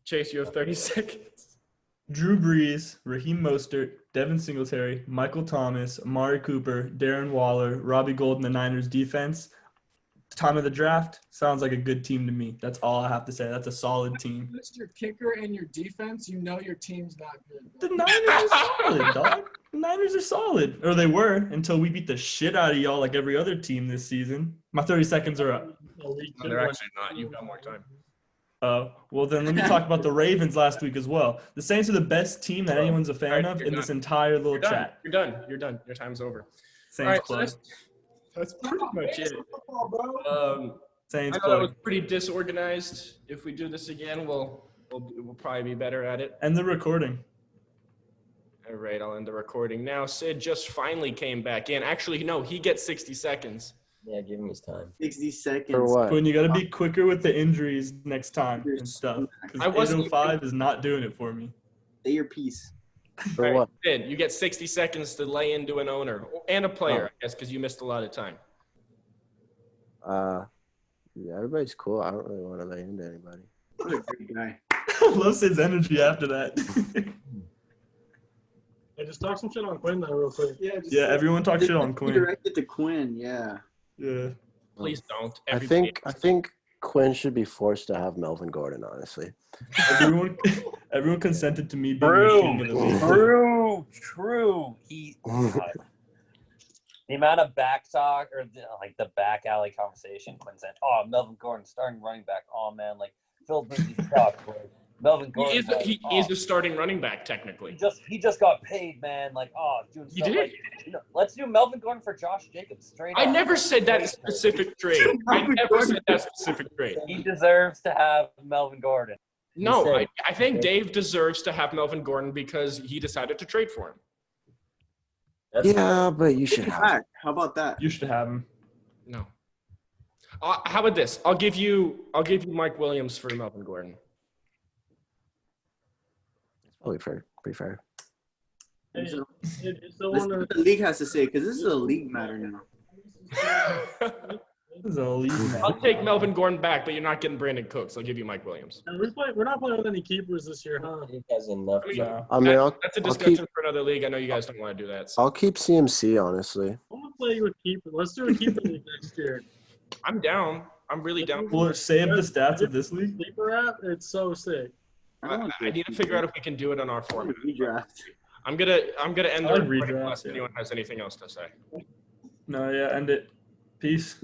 Chase, you have 30 seconds. Drew Brees, Raheem Mostert, Devin Singletary, Michael Thomas, Amari Cooper, Darren Waller, Robbie Gould in the Niners defense. Time of the draft sounds like a good team to me. That's all I have to say. That's a solid team. Just your kicker and your defense, you know your team's not good. The Niners are solid, dog. The Niners are solid. Or they were until we beat the shit out of y'all like every other team this season. My 30 seconds are up. No, they're actually not. You've got more time. Well, then let me talk about the Ravens last week as well. The Saints are the best team that anyone's a fan of in this entire little chat. You're done. Your time's over. Saints All right, so that's pretty much it. Saints I know that was pretty disorganized. If we do this again, we'll probably be better at it. End the recording. All right, I'll end the recording now. Sid just finally came back in. Actually, no, he gets 60 seconds. Yeah, give him his time. 60 seconds. For what? Quinn, you got to be quicker with the injuries next time and stuff. I wasn't- 805 is not doing it for me. Say your piece. For All right, what? Sid, you get 60 seconds to lay into an owner and a player, I guess, because you missed a lot of time. Yeah, everybody's cool. I don't really want to lay into anybody. What a great guy. Love Sid's energy after that. Hey, just talk some shit on Quinn though, real quick. Yeah, everyone talk shit on Quinn. Direct it to Quinn, yeah. Yeah. Please don't. I think Quinn should be forced to have Melvin Gordon, honestly. Everyone consented to me being the king of the league. True. The amount of back talk or the back alley conversation, Quinn said, "Oh, Melvin Gordon starting running back. Oh man, like Phil Lindsay's sucked. Melvin Gordon. He is a starting running back, technically. He just got paid, man. Like, doing He stuff did? like, let's do Melvin Gordon for Josh Jacobs straight I up. never said that specific trade. I never said that specific trade. He deserves to have Melvin Gordon. No, I think Dave deserves to have Melvin Gordon because he decided to trade for him. Yeah, but you should have. Back. How about that? You should have him. No. How about this? I'll give you Mike Williams for Melvin Gordon. Probably fair. Pretty fair. Hey, So, it's the let's one see what the league has to say, because this is a league matter now. This is a league I'll man. take Melvin Gordon back, but you're not getting Brandon Cooks. I'll give you Mike Williams. And we're not playing with any keepers this year, huh? He has enough. I mean, No. I mean, That's a I'll discussion keep- for another league. I know you guys don't want to do that. So I'll keep CMC, honestly. I'm gonna play with keeper. Let's do a keeper league next year. I'm down. I'm really down. Will it save the stats of this league? Sleeper app, it's so sick. I need to figure out if we can do it on our format. Redraft. I'm gonna end the I like recording redrafts, unless yeah. anyone has anything else to say. No, yeah, end it. Peace.